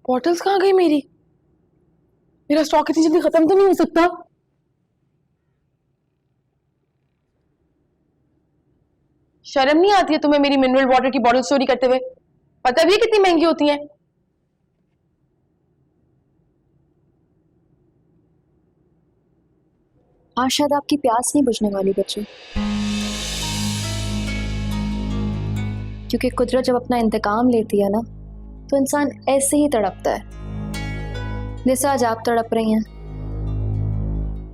Bottles कहाँ गई मेरी? मेरा स्टॉक इतनी जल्दी खत्म तो नहीं हो सकता। शर्म नहीं आती है तुम्हें मेरी मिनरल वाटर की बॉटल चोरी करते हुए? पता भी है कितनी महंगी होती हैं। आज शायद आपकी प्यास नहीं बुझने वाली बच्चों, क्योंकि कुदरत जब अपना इंतकाम लेती है ना तो इंसान ऐसे ही तड़पता है जैसे आज आप तड़प रही हैं।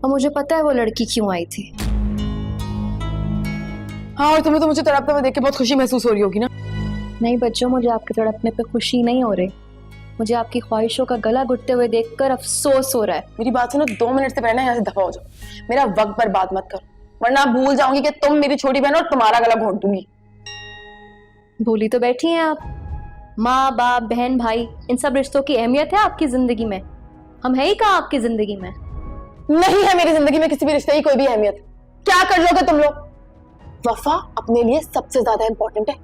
और मुझे पता है वो लड़की क्यों आई थी। हाँ, और तुम्हें तो मुझे तड़पते हुए देख के बहुत खुशी महसूस हो रही होगी ना? नहीं बच्चों, मुझे आपके तड़पने पे खुशी नहीं हो रही, मुझे आपकी ख्वाहिशों का गला घुटते हुए देखकर अफसोस हो रहा है। मेरी बात सुनो, 2 मिनट से पहले यहाँ से दफा हो जाओ। मेरा वक्त बर्बाद मत करो, वरना भूल जाऊंगी कि तुम मेरी छोटी बहन और तुम्हारा गला घोट दूंगी। भूली तो बैठी हैं आप। माँ बाप बहन भाई इन सब रिश्तों की अहमियत है आपकी जिंदगी में? हम है ही कहाँ आपकी जिंदगी में? नहीं है मेरी जिंदगी में किसी भी रिश्ते की कोई भी अहमियत। क्या कर लोगे तुम लोग? वफा अपने लिए सबसे ज्यादा इंपॉर्टेंट है।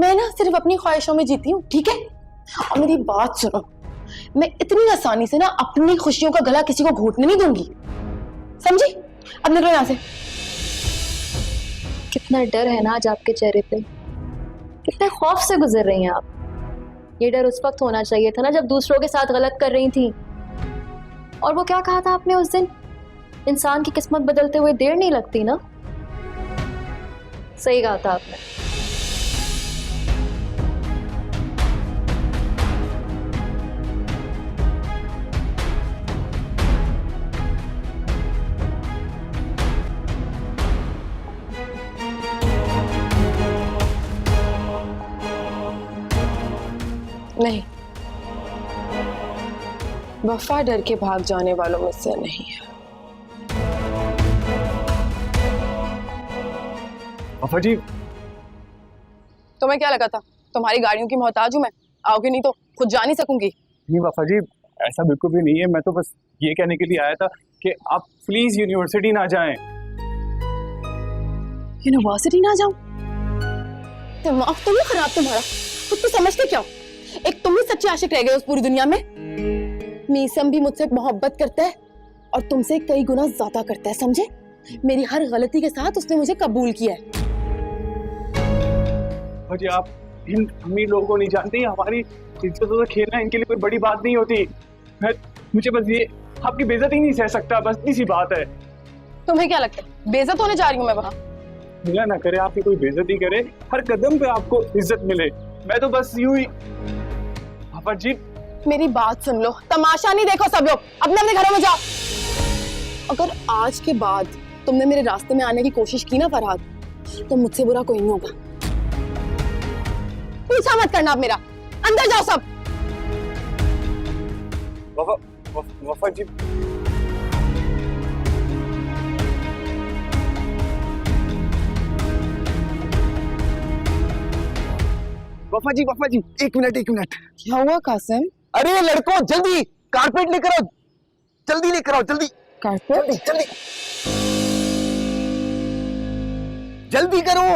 मैं ना सिर्फ अपनी ख्वाहिशों में जीती हूँ, ठीक है? और मेरी बात सुनो, मैं इतनी आसानी से ना अपनी खुशियों का गला किसी को घोटने नहीं दूंगी, समझी? अब निकलो यहाँ से। कितना डर है ना आज आपके चेहरे पे, कितने खौफ से गुजर रही हैं आप। ये डर उस वक्त होना चाहिए था ना जब दूसरों के साथ गलत कर रही थी। और वो क्या कहा था आपने उस दिन, इंसान की किस्मत बदलते हुए देर नहीं लगती ना? सही कहा था आपने। नहीं, वफा डर के भाग जाने वालों में से नहीं है। वफा जी, तुम्हें क्या लगा था तुम्हारी गाड़ियों की मोहताज हूं मैं? आओगे नहीं तो खुद जा नहीं सकूंगी? नहीं वफा जी, ऐसा बिल्कुल भी नहीं है। मैं तो बस ये कहने के लिए आया था कि आप प्लीज यूनिवर्सिटी ना जाएं। यूनिवर्सिटी ना जाऊं? दिमाग तो नहीं खराब तुम्हारा? खुद को समझते क्या? एक तुम ही सच्चे आशिक रह गए उस पूरी दुनिया में। मीसम भी मुझसे मोहब्बत करता है और तुमसे कई गुना ज्यादा करता है, समझे? मेरी हर गलती के साथ उसने मुझे कबूल किया है। जी आप इन अमीर लोगों को नहीं जानते, हमारी इज्जतों से खेलना इनके लिए कोई बड़ी बात नहीं होती। मुझे बस ये आपकी बेइज्जती ही नहीं सह सकता, बस इसी बात है। तुम्हें क्या लगता है बेइज्जत होने जा रही हूँ मैं वहां? मिला ना करे आपकी कोई बेइज्जती करे, हर कदम पे आपको इज्जत मिले। मैं तो बस यूं ही। वफा जी मेरी बात सुन लो, तमाशा नहीं देखो सब लोग, अपने अपने घरों में जाओ। अगर आज के बाद तुमने मेरे रास्ते में आने की कोशिश की ना फरहाद, तो मुझसे बुरा कोई नहीं होगा। पीछा मत करना अब मेरा, अंदर जाओ सब। वफा जी, वफा जी एक मिनट। क्या हुआ कासिम? अरे लड़कों जल्दी कारपेट लेकर आओ, जल्दी लेकर आओ, जल्दी कारपेट? जल्दी जल्दी करो।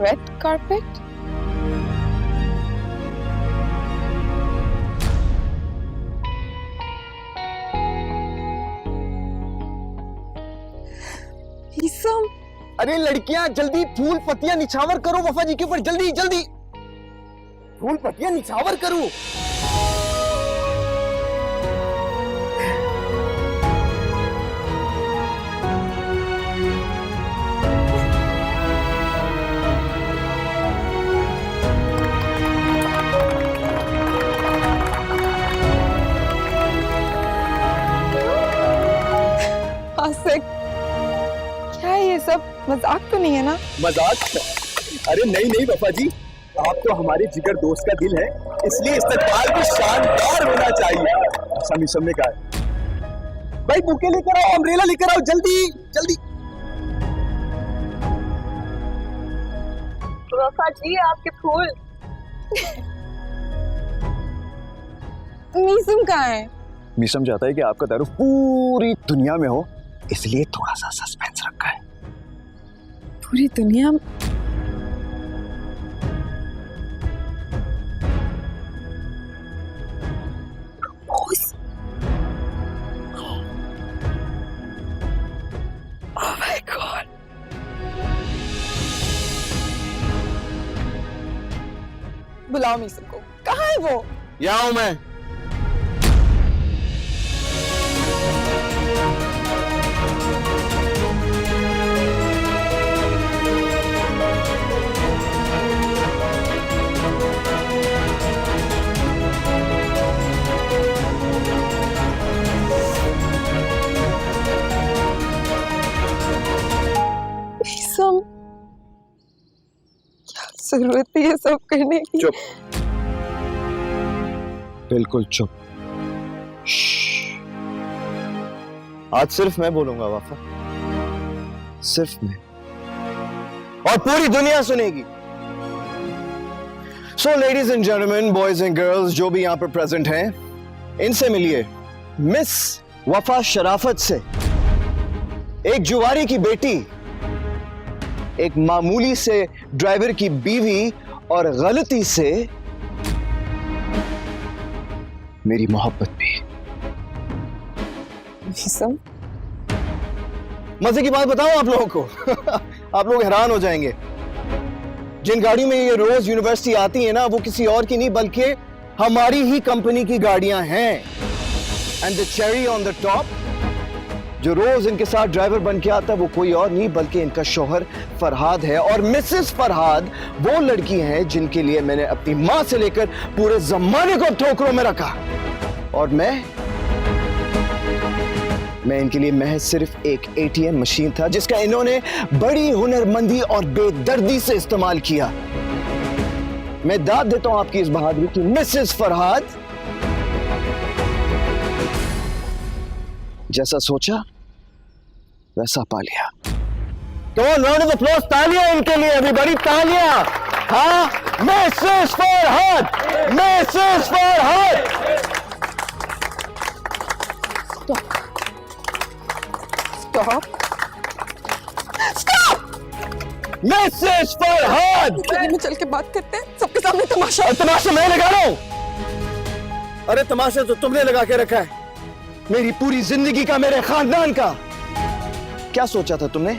Red carpet? मीसम, अरे लड़कियां जल्दी फूल पत्तियां निछावर करो वफा जी के ऊपर, जल्दी जल्दी फूल पत्तियां निछावर करो। आसिक, क्या है ये सब? मजाक तो नहीं है ना? मजाक? अरे नहीं वफा जी, आपको हमारे जिगर दोस्त का दिल है, इसलिए इस्तकबाल भी शानदार होना चाहिए। समी ने कहा भाई बुके लेकर आओ, अम्ब्रेला लेकर आओ, जल्दी जल्दी। वफा जी आपके फूल। मीसम कहाँ है? मीसम चाहता है कि आपका तारुफ पूरी दुनिया में हो, इसलिए थोड़ा सा सस्पेंस रखा है। पूरी दुनिया Oh my God. बुलाओ मीसम को। कहाँ है वो? यहाँ हूं मैं। मीसम, क्या जरूरत है ये सब करने की? चुप, बिल्कुल चुप। आज सिर्फ मैं बोलूंगा वफा, सिर्फ मैं, और पूरी दुनिया सुनेगी। So ladies and gentleman, boys and girls, जो भी यहां पर प्रेजेंट हैं, इनसे मिलिए। मिस वफा शराफत से, एक जुवारी की बेटी, एक मामूली से ड्राइवर की बीवी, और गलती से मेरी मोहब्बत भी। मीसम, मजे की बात बताऊं आप लोगों को आप लोग हैरान हो जाएंगे। जिन गाड़ियों में ये रोज यूनिवर्सिटी आती है ना, वो किसी और की नहीं बल्कि हमारी ही कंपनी की गाड़ियां हैं। And the cherry on the top, जो रोज इनके साथ ड्राइवर बन के आता है, वो कोई और नहीं बल्कि इनका शौहर फरहाद है। और मिसेस फरहाद वो लड़की है जिनके लिए मैंने अपनी मां से लेकर पूरे जमाने को ठोकरों में रखा। और मैं इनके लिए महज सिर्फ एक एटीएम मशीन था, जिसका इन्होंने बड़ी हुनरमंदी और बेदर्दी से इस्तेमाल किया। मैं दाद देता हूं आपकी इस बहादुरी की। मिसेस फरहाद, जैसा सोचा वैसा पा लिया। तो राउंड ऑफ अप्लॉज, तालियां इनके लिए, एवरीबॉडी तालियां। हाँ, Mrs Farhad, Mrs Farhad. Stop, Mrs Farhad. गली में चल के बात करते हैं, सबके सामने तमाशा। तमाशा मैं लगा रहा हूं? अरे तमाशा तो तुमने लगा के रखा है, मेरी पूरी जिंदगी का, मेरे खानदान का। क्या सोचा था तुमने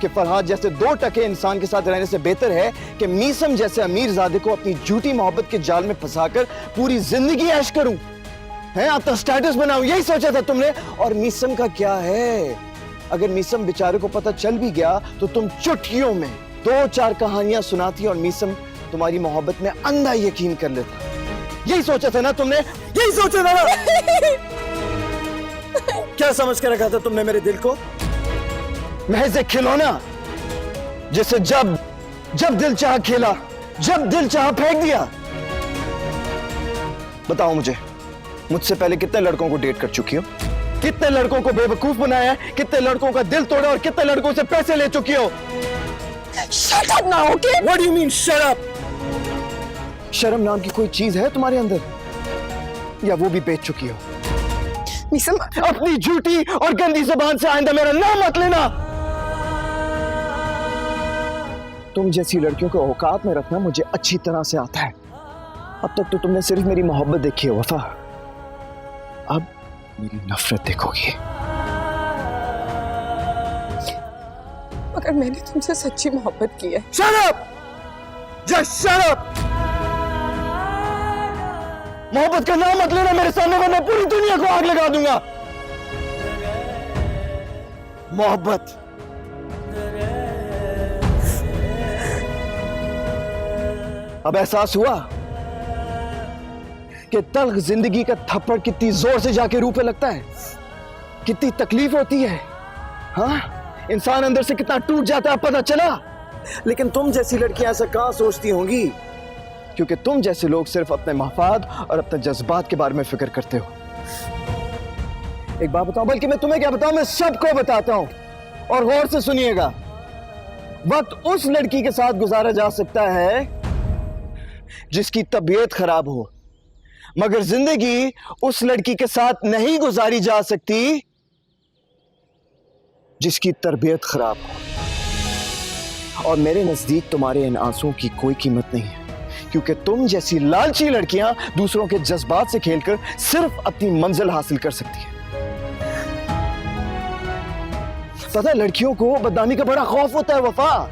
कि फरहाद जैसे 2% इंसान के साथ रहने से बेहतर है कि मीसम जैसे अमीरजादे को अपनी झूठी मोहब्बत के जाल में फंसाकर पूरी जिंदगी ऐश करूं, हैं अपना स्टेटस बनाऊं? यही सोचा था तुमने। और मीसम का क्या है, अगर मीसम बेचारे को पता चल भी गया तो तुम चुटकियों में 2-4 कहानियां सुनाती और मीसम तुम्हारी मोहब्बत में अंधा यकीन कर लेता। यही सोचा था ना तुमने, यही सोचा था ना? क्या समझ के रखा था तुमने मेरे दिल को? महज एक खिलौना जिसे जब दिल चाहा खेला, जब दिल चाहा फेंक दिया। बताओ मुझसे पहले कितने लड़कों को डेट कर चुकी हो, कितने लड़कों को बेवकूफ बनाया, कितने लड़कों का दिल तोड़ा और कितने लड़कों से पैसे ले चुकी हो। Shut up now, okay? What do you mean shut up? शर्म नाम की कोई चीज है तुम्हारे अंदर, या वो भी बेच चुकी हो? मीसम, अपनी झूठी और गंदी जुबान से आइंदा मेरा नाम मत लेना। तुम जैसी लड़कियों को औकात में रखना मुझे अच्छी तरह से आता है। अब तक तो तुमने सिर्फ मेरी मोहब्बत देखी है वफा, अब मेरी नफरत देखोगी। मगर मैंने तुमसे सच्ची मोहब्बत की है। Shut up! Just shut up! मोहब्बत का नाम मत लेना मेरे सामने, वरना पूरी दुनिया को आग लगा दूंगा। मोहब्बत, अब एहसास हुआ कि तल्ख जिंदगी का थप्पड़ कितनी जोर से जाके रूह पे लगता है, कितनी तकलीफ होती है। हाँ, इंसान अंदर से कितना टूट जाता है, पता चला। लेकिन तुम जैसी लड़कियां ऐसा कहां सोचती होंगी, क्योंकि तुम जैसे लोग सिर्फ अपने मफाद और अपने जज्बात के बारे में फिक्र करते हो। एक बात बताऊं, बल्कि मैं तुम्हें क्या बताऊं, मैं सबको बताता हूं, और गौर से सुनिएगा। वक्त उस लड़की के साथ गुजारा जा सकता है जिसकी तबीयत खराब हो, मगर जिंदगी उस लड़की के साथ नहीं गुजारी जा सकती जिसकी तरबियत खराब हो। और मेरे नजदीक तुम्हारे इन आंसुओं की कोई कीमत नहीं है, क्योंकि तुम जैसी लालची लड़कियां दूसरों के जज्बात से खेलकर सिर्फ अपनी मंजिल हासिल कर सकती है। पता है, लड़कियों को बदनामी का बड़ा खौफ होता है वफा,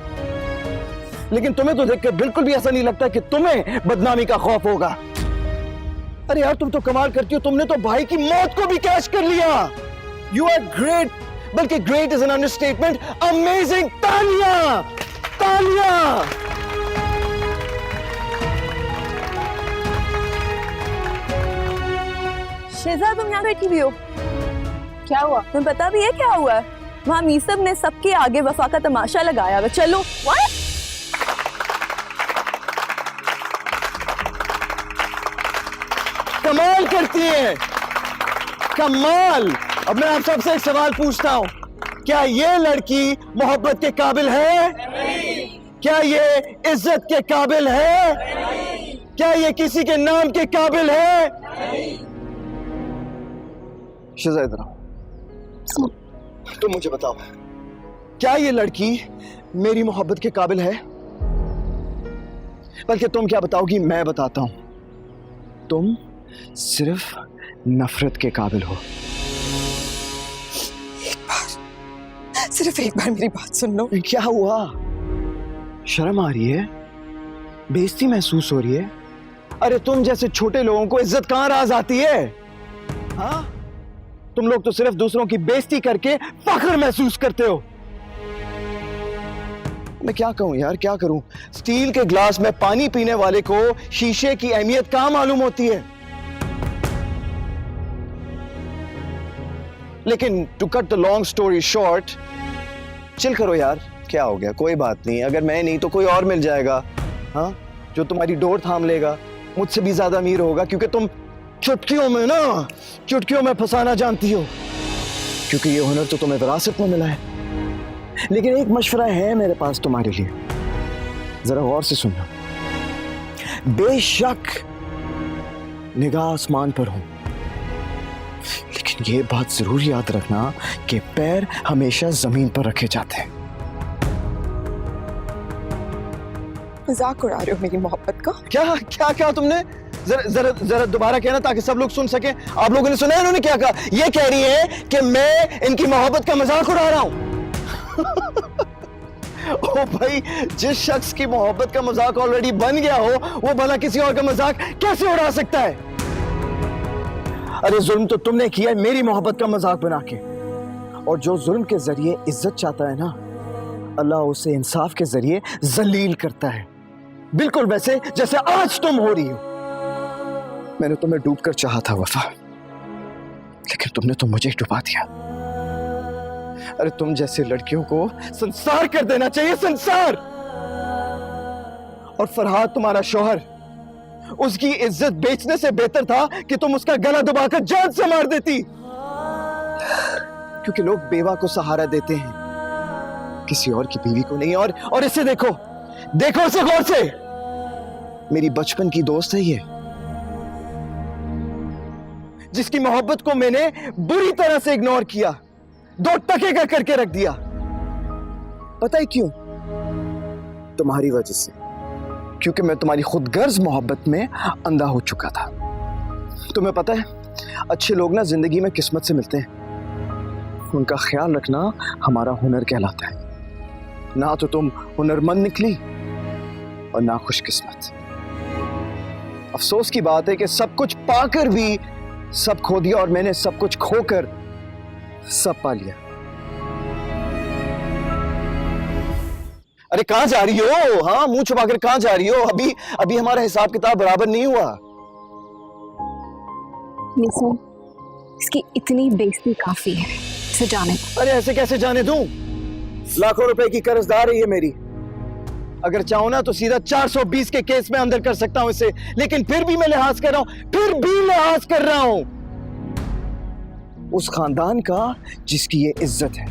लेकिन तुम्हें तो देखकर बिल्कुल भी ऐसा नहीं लगता कि तुम्हें बदनामी का खौफ होगा। अरे यार, तुम तो कमाल करती हो, तुमने तो भाई की मौत को भी कैश कर लिया। यू आर ग्रेट, बल्कि great is an understatement. Amazing! तालियां, तालियां। शेजा, तुम यहाँ बैठी हुई हो, क्या हुआ? तुम्हें पता भी है क्या हुआ है? वहाँ मीसब ने सबके आगे वफा का तमाशा लगाया हुआ। चलो। What? कमाल करती है, कमाल। अब मैं आप सबसे एक सवाल पूछता हूं, क्या ये लड़की मोहब्बत के काबिल है? क्या ये इज्जत के काबिल है? क्या ये किसी के नाम के काबिल है? शिजा, इधर आओ। तुम मुझे बताओ, क्या ये लड़की मेरी मोहब्बत के काबिल है? बल्कि तुम क्या बताओगी, मैं बताता हूं। तुम सिर्फ नफरत के काबिल हो। सिर्फ एक बार मेरी बात सुन लो। क्या हुआ? शर्म आ रही है? बेइज्जती महसूस हो रही है? अरे तुम जैसे छोटे लोगों को इज्जत कहां राज आती है? हाँ, तुम लोग तो सिर्फ दूसरों की बेइज्जती करके फख्र महसूस करते हो। मैं क्या कहूं यार, क्या करूं? स्टील के ग्लास में पानी पीने वाले को शीशे की अहमियत कहां मालूम होती है? लेकिन to cut the long story short, chill करो यार, क्या हो गया? कोई बात नहीं, अगर मैं नहीं तो कोई और मिल जाएगा, हाँ, जो तुम्हारी डोर थाम लेगा, मुझसे भी ज्यादा अमीर होगा, क्योंकि तुम चुटकियों में फंसाना जानती हो, क्योंकि ये हुनर तो तुम्हें विरासत में मिला है। लेकिन एक मशवरा है मेरे पास तुम्हारे लिए, जरा गौर से सुनना। बेशक निगाह आसमान पर हो, लेकिन ये बात जरूर याद रखना कि पैर हमेशा जमीन पर रखे जाते हैं। मजाक उड़ा रहे हो मेरी मोहब्बत का? क्या क्या क्या तुमने? जरा दोबारा कहना ताकि सब लोग सुन सकें। आप लोगों ने सुना है इन्होंने क्या कहा? ये कह रही है कि मैं इनकी मोहब्बत का मजाक उड़ा रहा हूं। ओ भाई, जिस शख्स की मोहब्बत का मजाक ऑलरेडी बन गया हो, वो भला किसी और का मजाक कैसे उड़ा सकता है? अरे जुल्म तो तुमने किया है मेरी मोहब्बत का मजाक बना के, और जो जुल्म के जरिए इज्जत चाहता है ना, अल्लाह उसे इंसाफ के जरिए जलील करता है, बिल्कुल वैसे जैसे आज तुम हो रही हो। मैंने तुम्हें डूबकर चाहा था वफा, लेकिन तुमने तो मुझे डुबा दिया। अरे तुम जैसे लड़कियों को संसार कर देना चाहिए, संसार। और फरहाद तुम्हारा शौहर, उसकी इज्जत बेचने से बेहतर था कि तुम उसका गला दबाकर जान से मार देती, क्योंकि लोग बेवा को सहारा देते हैं, किसी और की बीवी को नहीं। और इसे देखो, देखो इसे गौर से, मेरी बचपन की दोस्त है ये, जिसकी मोहब्बत को मैंने बुरी तरह से इग्नोर किया, 2 टके का करके रख दिया। पता है क्यों? तुम्हारी वजह से, क्योंकि मैं तुम्हारी खुदगर्ज मोहब्बत में अंधा हो चुका था। तुम्हें पता है, अच्छे लोग ना जिंदगी में किस्मत से मिलते हैं, उनका ख्याल रखना हमारा हुनर कहलाता है। ना तो तुम हुनरमंद निकली और ना खुशकिस्मत। अफसोस की बात है कि सब कुछ पाकर भी सब खो दिया, और मैंने सब कुछ खोकर सब पा लिया। अरे कहां जा रही हो? हाँ, मुंह छुपाकर कहां जा रही हो? अभी हमारा हिसाब किताब बराबर नहीं हुआ। निसो, इसकी इतनी बेइज्जती काफी है, इसे जाने दो। अरे ऐसे कैसे जाने दूं? लाखों रुपए की कर्जदार है ये मेरी। अगर चाहूं ना तो सीधा 420 के केस में अंदर कर सकता हूं इसे, लेकिन फिर भी मैं लिहाज कर रहा हूं, फिर भी लिहाज कर रहा हूं उस खानदान का जिसकी ये इज्जत है।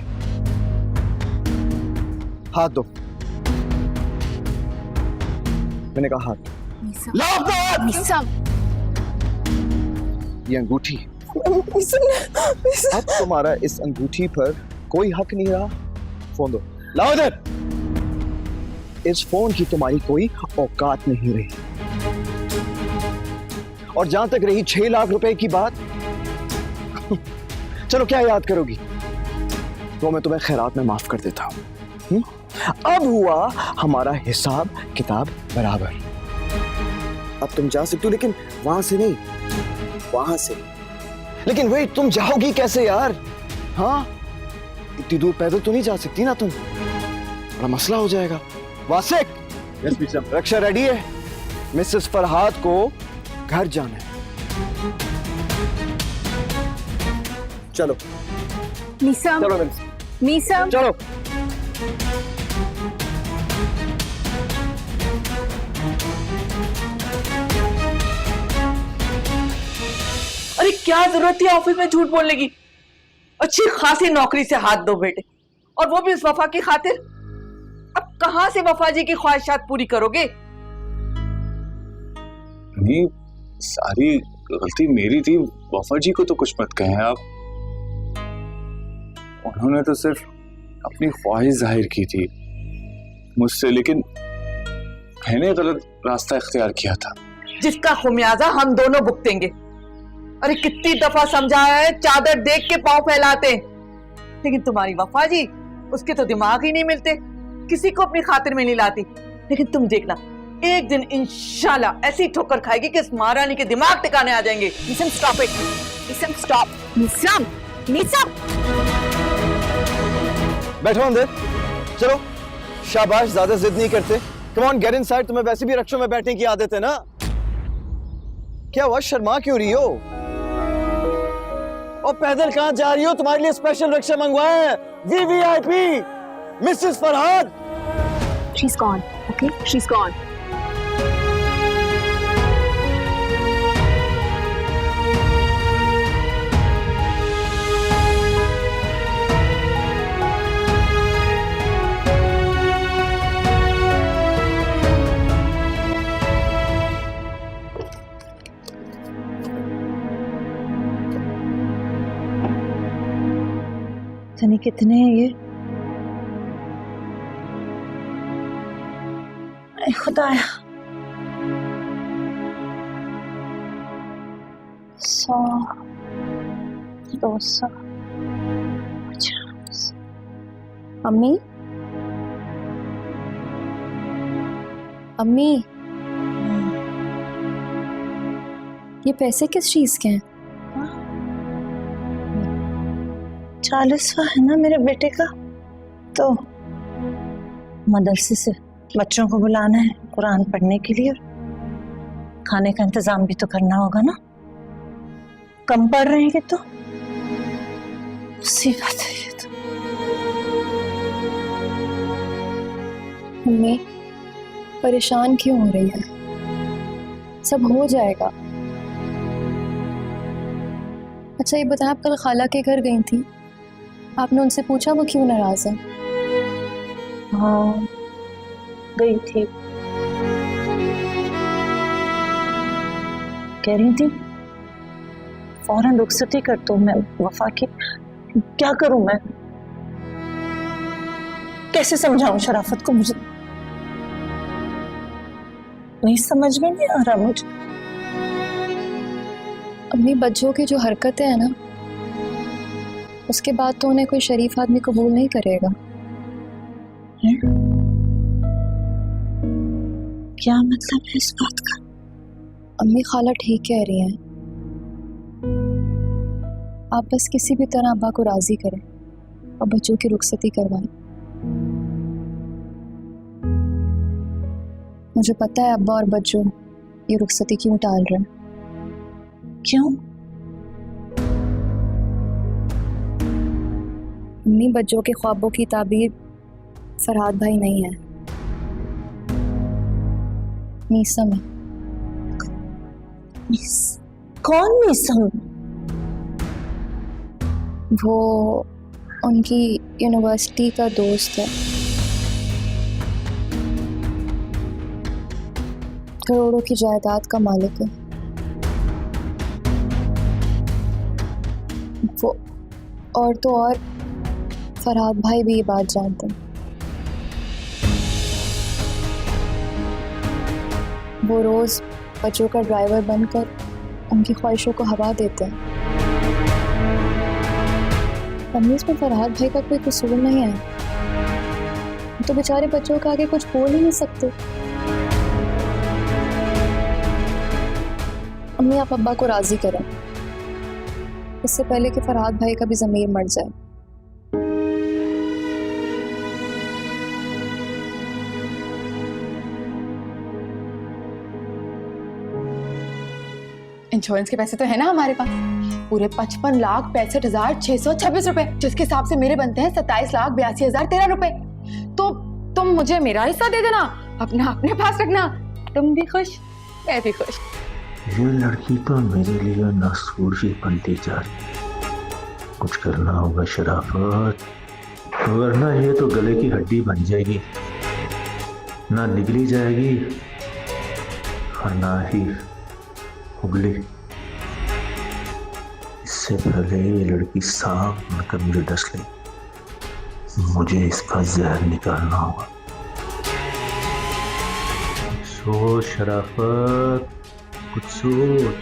हाथ दो, मैंने कहा हाथ। लाओ हाथ। ये अंगूठी, अब तुम्हारा इस अंगूठी पर कोई हक नहीं रहा। फोन दो, लाओ इधर। इस फोन की तुम्हारी कोई औकात नहीं रही। और जहां तक रही 6 लाख रुपए की बात, चलो क्या याद करोगी, वो मैं तुम्हें खैरात में माफ कर देता हूं। अब हुआ हमारा हिसाब किताब बराबर। अब तुम जा सकते हो, लेकिन वहां से नहीं, वहां से। लेकिन वही, तुम जाओगी कैसे यार? हाँ, इतनी दूर पैदल तो नहीं जा सकती ना तुम, बड़ा मसला हो जाएगा। वासिक, रक्षा रेडी है? मिसेस फरहाद को घर जाना है। चलो मीसम, चलो मीसम, चलो। अरे क्या जरूरत थी ऑफिस में झूठ बोलने की? अच्छी खासी नौकरी से हाथ दो बेटे, और वो भी उस वफा की खातिर। अब कहां से वफा जी की ख्वाहिशात पूरी करोगे? नहीं, सारी गलती मेरी थी। वफा जी को तो कुछ मत कहें आप, उन्होंने तो सिर्फ अपनी ख्वाहिश जाहिर की थी मुझसे, लेकिन मैंने गलत रास्ता इख्तियार किया था, जिसका खुमियाजा हम दोनों भुगतेंगे। अरे कितनी दफा समझाया है, चादर देख के पांव फैलाते, लेकिन तुम्हारी वफा जी, उसके तो दिमाग ही नहीं मिलते, किसी को अपनी खातिर में नहीं लाती। लेकिन तुम देखना, एक दिन इंशाल्लाह ऐसी ठोकर खाएगी कि इस महारानी के दिमाग टिकाने आ जाएंगे। Meesam stop it, Meesam stop, Meesam, Meesam. बैठो अंदर, चलो। शाबाश, ज्यादा जिद नहीं करते। Come on, get inside. तुम्हें वैसे भी रक्षों में बैठने की आदत है ना। क्या हुआ, शर्मा क्यों रही हो? और पैदल कहां जा रही हो? तुम्हारे लिए स्पेशल रक्षा मंगवाए हैं, VVIP, Mrs Farhad. She's gone, okay? She's gone. जाने कितने हैं ये? ऐ खुदाया, 100, 200, 50। अम्मी, अम्मी, ये पैसे किस चीज के हैं? 40वां है ना मेरे बेटे का, तो मदरसे से बच्चों को बुलाना है कुरान पढ़ने के लिए, और खाने का इंतजाम भी तो करना होगा ना। कम पढ़ रहे हैं तो मुसीबत है ये तो। अम्मी, परेशान क्यों हो रही है? सब हो जाएगा। अच्छा ये बताएं, आप कल खाला के घर गई थी, आपने उनसे पूछा वो क्यों नाराज है? हाँ गई थी, कह रही थी फौरन रुखसती कर दो। मैं वफा की क्या करूं, मैं कैसे समझाऊं शराफत को? मुझे नहीं समझ में नहीं आ रहा मुझे। अम्मी, बच्चों की जो हरकतें हैं ना, उसके बाद तो उन्हें कोई शरीफ आदमी कबूल नहीं करेगा। है? क्या मतलब है इस बात का? अम्मी, खाला ठीक कह रही हैं, आप बस किसी भी तरह अब्बा को राजी करें और बच्चों की रुखसती करवाएं। मुझे पता है अब्बा और बच्चों ये रुखसती क्यों टाल रहे हैं। क्यों? अम्मी, बच्चों के ख्वाबों की ताबीर फरहाद भाई नहीं है, मीसम है। कौन मीसम? वो उनकी यूनिवर्सिटी का दोस्त है, करोड़ों की जायदाद का मालिक है। वो और तो और फरहाद भाई भी ये बात जानते हैं। वो रोज बच्चों का ड्राइवर बनकर उनकी ख्वाहिशों को हवा देते हैं। तमीज में फरहाद भाई का कोई कसूर नहीं है, वो तो बेचारे बच्चों के आगे कुछ बोल ही नहीं सकते। अम्मी आप अब्बा को राजी करें, इससे पहले कि फरहाद भाई का भी ज़मीर मर जाए। इंश्योरेंस के पैसे तो है ना हमारे पास, पूरे 55,65,626 रुपए, जिसके हिसाब से मेरे बनते हैं 27,82,013 रुपए। तो तुम मुझे मेरा हिस्सा दे देना, अपना अपने पास रखना, तुम भी खुश मैं भी खुश। ये लड़की तो मेरे लिए नासूर ही बनती जा रही है। कुछ करना होगा शराफत, वरना ये तो गले की हड्डी बन जाएगी, ना निगली जाएगी और ना ही उगली। इससे पहले ये लड़की सांप बनकर मुझे डस ले, मुझे इसका जहर निकालना होगा। सोच शराफत, कुछ सोच।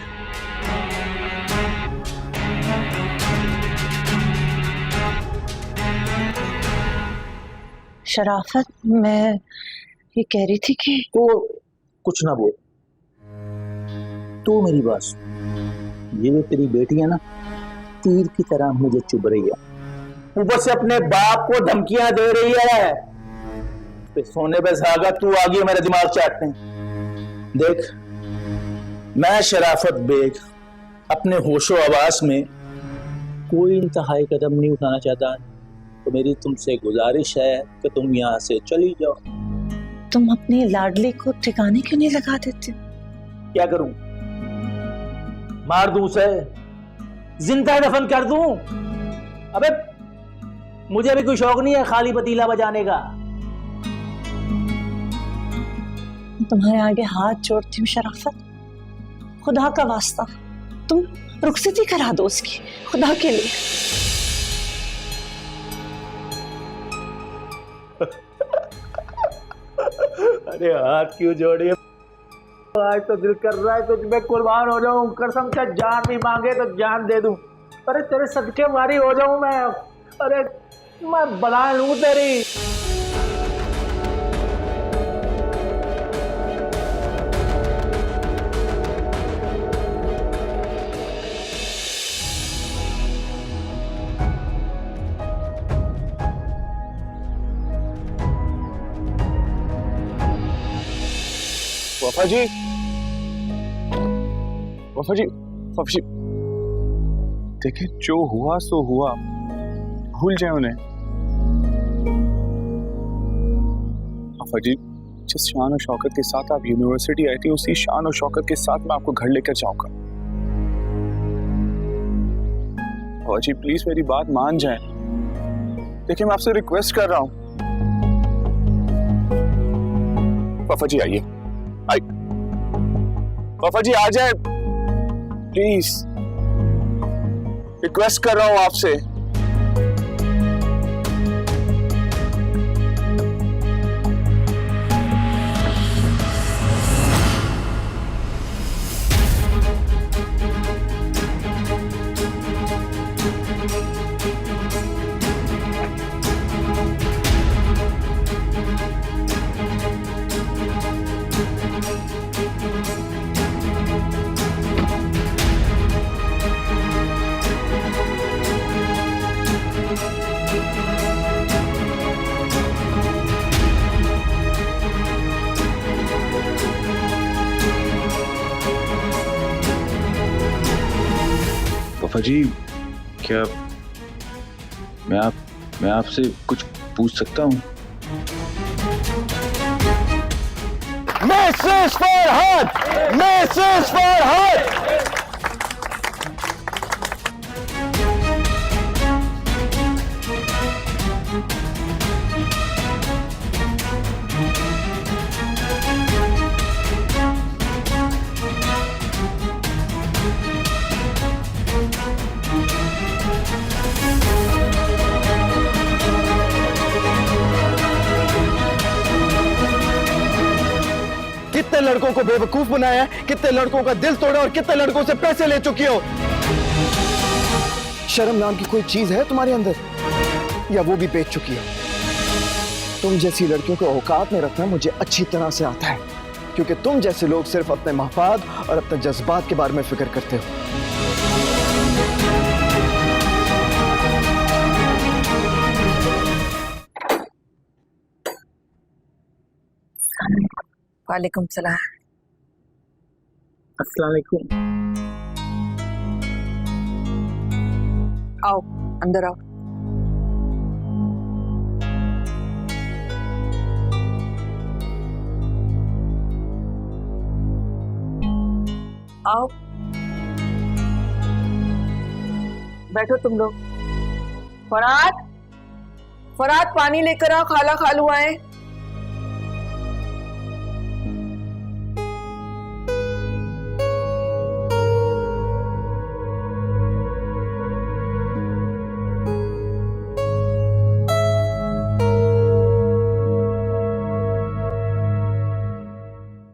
शराफत, मैं ये कह रही थी कि तो कुछ ना बोल, तू मेरी बात सुन। ये जो तेरी बेटी है ना, तीर की तरह मुझे चुभ रही है, ऊपर से अपने बाप को धमकियां दे रही है। सोने पे सागा तू आ गई मेरा दिमाग चाटने। देख, मैं शराफत बेग अपने होशो आवास में कोई इंतहाई कदम नहीं उठाना चाहता, तो मेरी तुमसे गुजारिश है कि तुम यहाँ से चली जाओ। तुम अपनी लाडली को ठिकाने क्यों नहीं लगा देते? क्या करूं? मार दूं उसे, जिंदा दफन कर दूं? अबे मुझे भी कोई शौक नहीं है खाली पतीला बजाने का। तुम्हारे आगे हाथ जोड़ती हूँ शराफत, खुदा का वास्ता तुम रुखसती करा दो उसकी, खुदा के लिए। अरे हाथ क्यों जोड़े? आज तो दिल कर रहा है तुझ में कुर्बान हो जाऊं, कसम से जान भी मांगे तो जान दे दूं। अरे तेरे सदके मारी हो जाऊं मैं। अरे मैं बना लूं तेरी। वफा जी, वफा जी, वफा जी, देखिए जो हुआ सो हुआ, भूल जाए उन्हें। वफा जी, जिस शान और शौकत के साथ आप यूनिवर्सिटी आई थी, उसी शान और शौकत के साथ मैं आपको घर लेकर जाऊंगा। वफा जी प्लीज मेरी बात मान जाएं। देखिए मैं आपसे रिक्वेस्ट कर रहा हूं। वफा जी आइए, वफा जी आ जाए प्लीज, रिक्वेस्ट कर रहा हूं आपसे। वफा जी, क्या मैं आपसे कुछ पूछ सकता हूँ? Mrs Farhad, Mrs Farhad. लड़कों को बेवकूफ बनाया है, कितने लड़कों का दिल तोड़ा और कितने लड़कों से पैसे ले चुकी हो। शर्म नाम की कोई चीज है तुम्हारे अंदर, या वो भी बेच चुकी हो? तुम जैसी लड़कियों को औकात में रखना मुझे अच्छी तरह से आता है, क्योंकि तुम जैसे लोग सिर्फ अपने मफाद और अपने जज्बात के बारे में फिक्र करते हो। वालेकुम सलाम। अस्सलाम वालेकुम। आओ अंदर आओ। आओ बैठो तुम लोग। फरात, फरात पानी लेकर आओ, खाला खालू आए।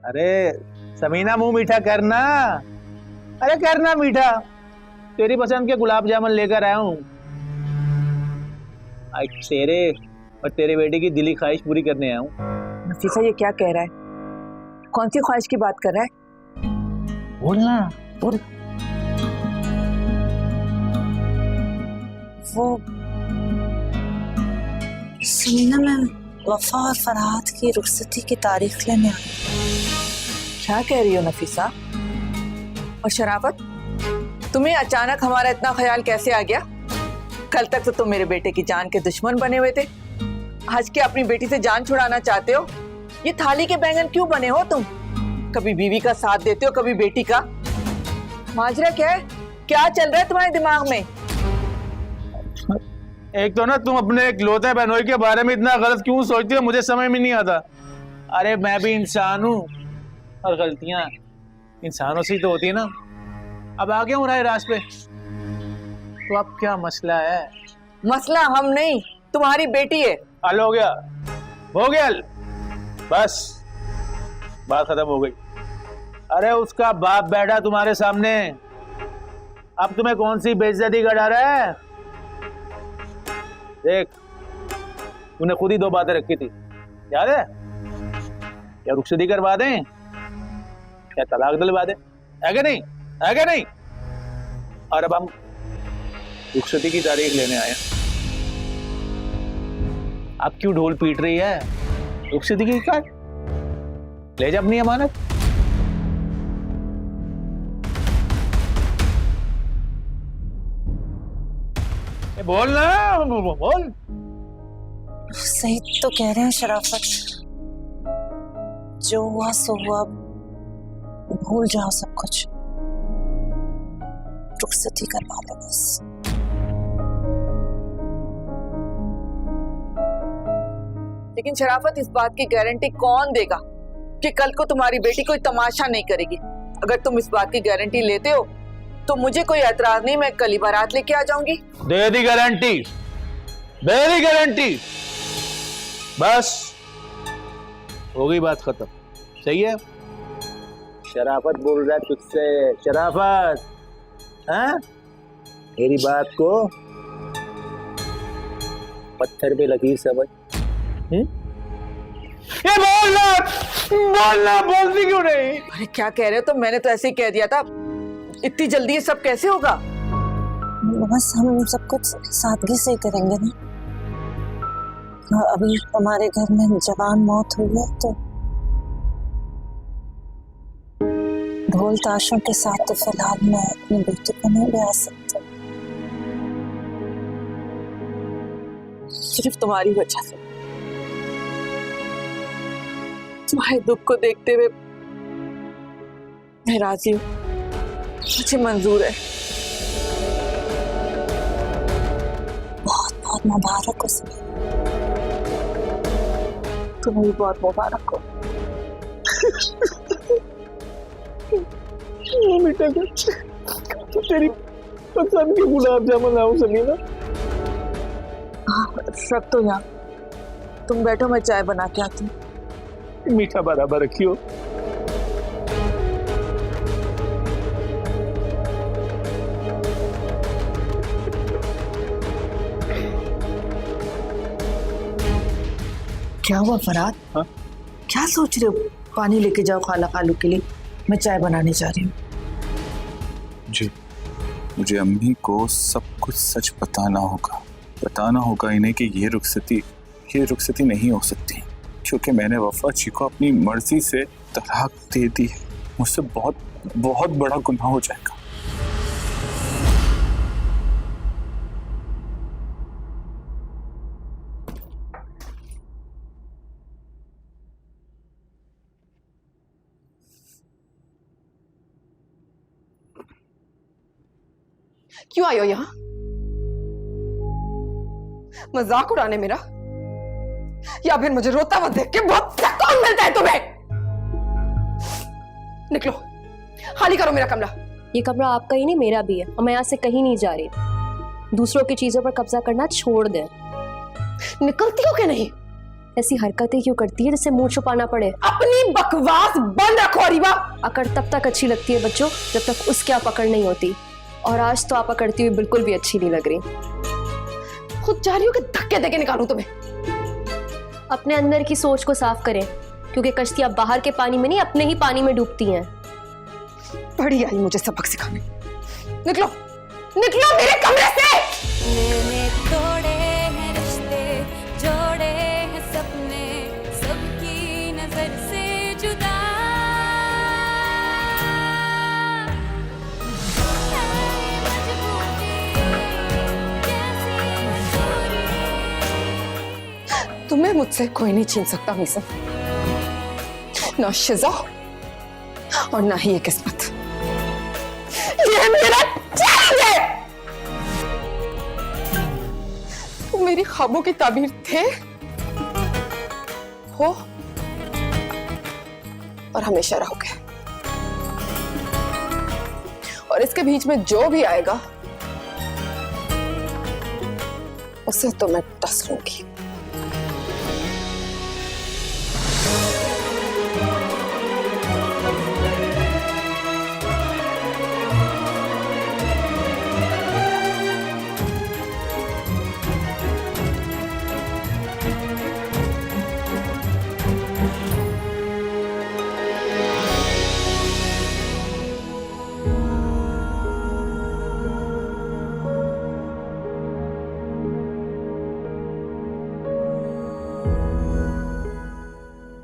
अरे समीना मुंह मीठा करना, अरे करना मीठा। तेरी पसंद के गुलाब जामुन लेकर आया हूँ। आज तेरे और तेरे बेटे की दिली ख्वाहिश पूरी करने आया हूँ। नफीसा ये क्या कह रहा है? कौन सी ख्वाहिश की बात कर रहा है? बोलना बोल। वो समीना, मैं वफा और फरहाद की रुखसती की तारीख लेने आई। क्या कह रही हो नफीसा? और शराफत, तुम्हें अचानक हमारा इतना ख्याल कैसे आ गया? कल तक तो तुम मेरे बेटे की जान के दुश्मन बने हुए थे, आज के अपनी बेटी से जान छुड़ाना चाहते हो। ये थाली के बैंगन क्यों बने हो तुम? कभी बीवी का साथ देते हो, कभी बेटी का। माजरा क्या है? क्या चल रहा है तुम्हारे दिमाग में? एक तो ना तुम अपने इकलौते बहनोई के बारे में इतना गलत क्यों सोचती हो, मुझे समझ में नहीं आता। अरे मैं भी इंसान हूँ और गलतियां इंसानों से तो होती है ना। अब आ गया हूँ राय रास पे, तो अब क्या मसला है? मसला हम नहीं, तुम्हारी बेटी है। हल हो गया, हो गया हल। बस बात खत्म हो गई। अरे उसका बाप बैठा तुम्हारे सामने, अब तुम्हें कौन सी बेइज्जती करा रहा है? देख, तूने खुद ही दो बातें रखी थी, याद है? या रुखसती करवा दें या तलाक दिलवा दें, है क्या नहीं? है क्या नहीं? और अब हम रुखसती की तारीख लेने आए। अब क्यों ढोल पीट रही है? रुखसती की काट, ले जा अपनी अमानत। बोल ना, बोल। सही तो कह रहे हैं शराफत, जो हुआ सो हुआ, भूल जाओ सब कुछ, रुखसती करवा लो बस। लेकिन शराफत, इस बात की गारंटी कौन देगा कि कल को तुम्हारी बेटी कोई तमाशा नहीं करेगी? अगर तुम इस बात की गारंटी लेते हो तो मुझे कोई एतराज नहीं, मैं कल ही बारात लेके आ जाऊंगी। दे दी गारंटी, दे दी गारंटी, बस हो गई बात खत्म। सही है? शराफत बोल रहा है तुझसे, शराफत, हाँ? मेरी बात को पत्थर पे लकीर समझ। ये बोलना, बोलना, बोलती क्यों नहीं? अरे क्या कह रहे हो? तो मैंने तो ऐसे ही कह दिया था। इतनी जल्दी ये सब कैसे होगा? बस हम सब कुछ सादगी से करेंगे ना। अभी हमारे घर में जवान मौत हुई है, तो ढोल ताशों के साथ तो फिलहाल मैं अपनी बेटी को नहीं ले आ सकती। सिर्फ तुम्हारी वजह से, तुम्हारे दुख को देखते हुए मैं राजी हूँ, मुझे मंजूर है। बहुत बहुत मुबारक हो सभी। तुम्हें भी बहुत मुबारक हो। बेटा तो तेरी पसंद के गुलाब जामुन लाऊं समीना? हाँ, रख तो यहाँ। तुम बैठो, मैं चाय बना के आती हूँ। मीठा बराबर रखियो। क्या हुआ फरहाद? हाँ? क्या सोच रहे हो? पानी लेके जाओ खाला खालू के लिए, मैं चाय बनाने जा रही हूँ। जी, मुझे अम्मी को सब कुछ सच बताना होगा इन्हें कि ये रुखसती नहीं हो सकती, क्योंकि मैंने वफा जी को अपनी मर्जी से तलाक दे दी है। मुझसे बहुत बहुत बड़ा गुनाह हो जाएगा। क्यों आई हो यहां? मजाक उड़ाने मेरा, या फिर मुझे रोता हुआ देख के बहुत सुकून मिलता है तुम्हें? निकलो, खाली करो मेरा कमरा। ये कमरा आपका ही नहीं, मेरा भी है, और मैं यहाँ से कहीं नहीं जा रही। दूसरों की चीजों पर कब्जा करना छोड़ दे। निकलती हो कि नहीं? ऐसी हरकतें क्यों करती है जिससे मुंह छुपाना पड़े? अपनी बकवास बंद रखो अरीबा। अकड़ तब तक अच्छी लगती है बच्चों जब तक उसके आप अकड़ नहीं होती, और आज तो आप अकड़ती हुई बिल्कुल भी अच्छी नहीं लग रही। खुद जा रही हो कि धक्के देके निकालूं तुम्हें? अपने अंदर की सोच को साफ करें, क्योंकि कश्तियां बाहर के पानी में नहीं अपने ही पानी में डूबती हैं। बड़ी आई मुझे सबक सिखाने। निकलो, निकलो मेरे कमरे से। मैंने तोड़े हैं रिश्ते, जोड़े हैं सपने, सबकी नजर से जुदा। तुम्हें मुझसे कोई नहीं छीन सकता मीसा, ना शिजा और ना ही ये किस्मत। ये मेरा चैलेंज है। तुम मेरी ख्वाबों की ताबीर थे, हो और हमेशा रहोगे। और इसके बीच में जो भी आएगा उसे तो मैं टस लूंगी।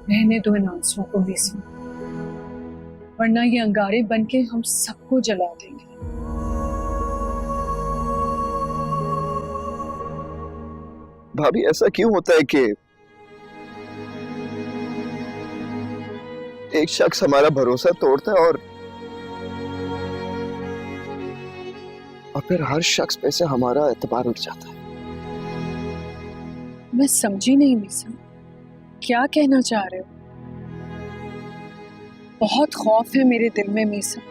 रहने दो इन आंसुओं को मीसा, वरना ये अंगारे बनके हम सबको जला देंगे। भाभी ऐसा क्यों होता है कि एक शख्स हमारा भरोसा तोड़ता है और फिर हर शख्स पे से हमारा एतबार उठ जाता है? मैं समझी नहीं मीसा, क्या कहना चाह रहे हो? बहुत खौफ है मेरे दिल में मीसा,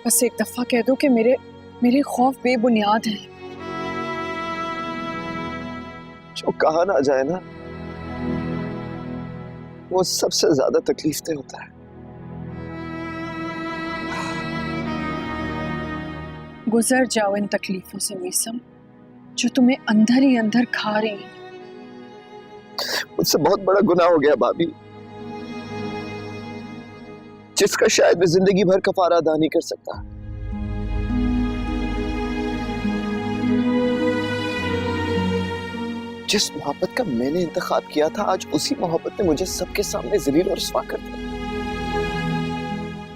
बस एक दफा कह दो कि मेरे खौफ बेबुनियाद हैं। जो कहा ना जाए ना, वो सबसे ज्यादा तकलीफ दे होता है। गुजर जाओ इन तकलीफों से मीसा, जो तुम्हें अंदर ही अंदर खा रही हैं। मुझसे बहुत बड़ा गुनाह हो गया भाभी, जिसका शायद मैं जिंदगी भर कफारा अदा नहीं कर सकता। जिस मोहब्बत का मैंने इंतखाब किया था, आज उसी मोहब्बत ने मुझे सबके सामने जलील और रुस्वा कर दिया।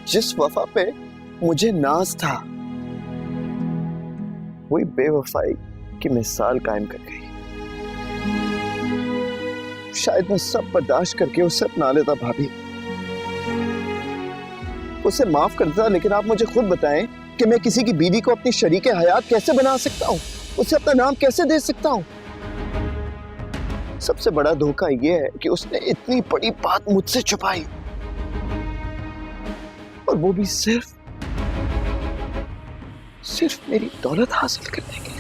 जिस वफा पे मुझे नाज था, वही बेवफाई की मिसाल कायम कर गई। शायद मैं सब बर्दाश्त करके उसे अपना लेता भाभी, उसे माफ कर देता, लेकिन आप मुझे खुद बताएं कि मैं किसी की बीवी को अपनी शरीके हयात कैसे बना सकता हूं, उसे अपना नाम कैसे दे सकता हूं? सबसे बड़ा धोखा यह है कि उसने इतनी बड़ी बात मुझसे छुपाई, और वो भी सिर्फ मेरी दौलत हासिल करने के लिए।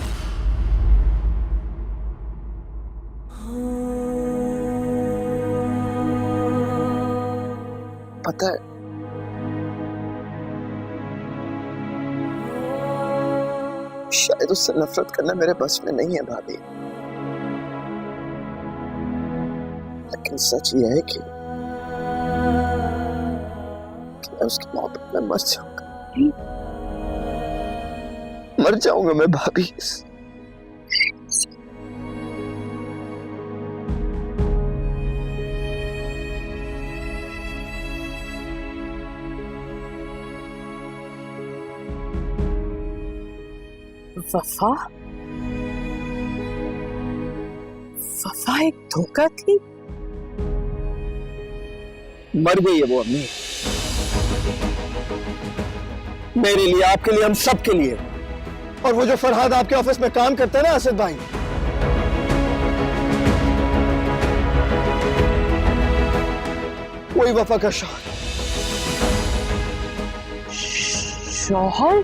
पता है, शायद उससे नफरत करना मेरे बस में नहीं है भाभी, लेकिन सच ये है कि मैं उसकी मोहब्बत में मर जाऊंगा मैं भाभी। वफा वफा एक धोखा थी। मर गई है वो अम्मी, मेरे लिए, आपके लिए, हम सब के लिए। और वो जो फरहाद आपके ऑफिस में काम करता है ना असद भाई, वही वफा का शौहर। शौहर?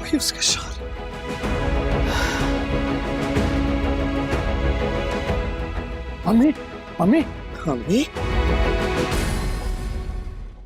वही उसका शौहर। मम्मी मम्मी अम्मी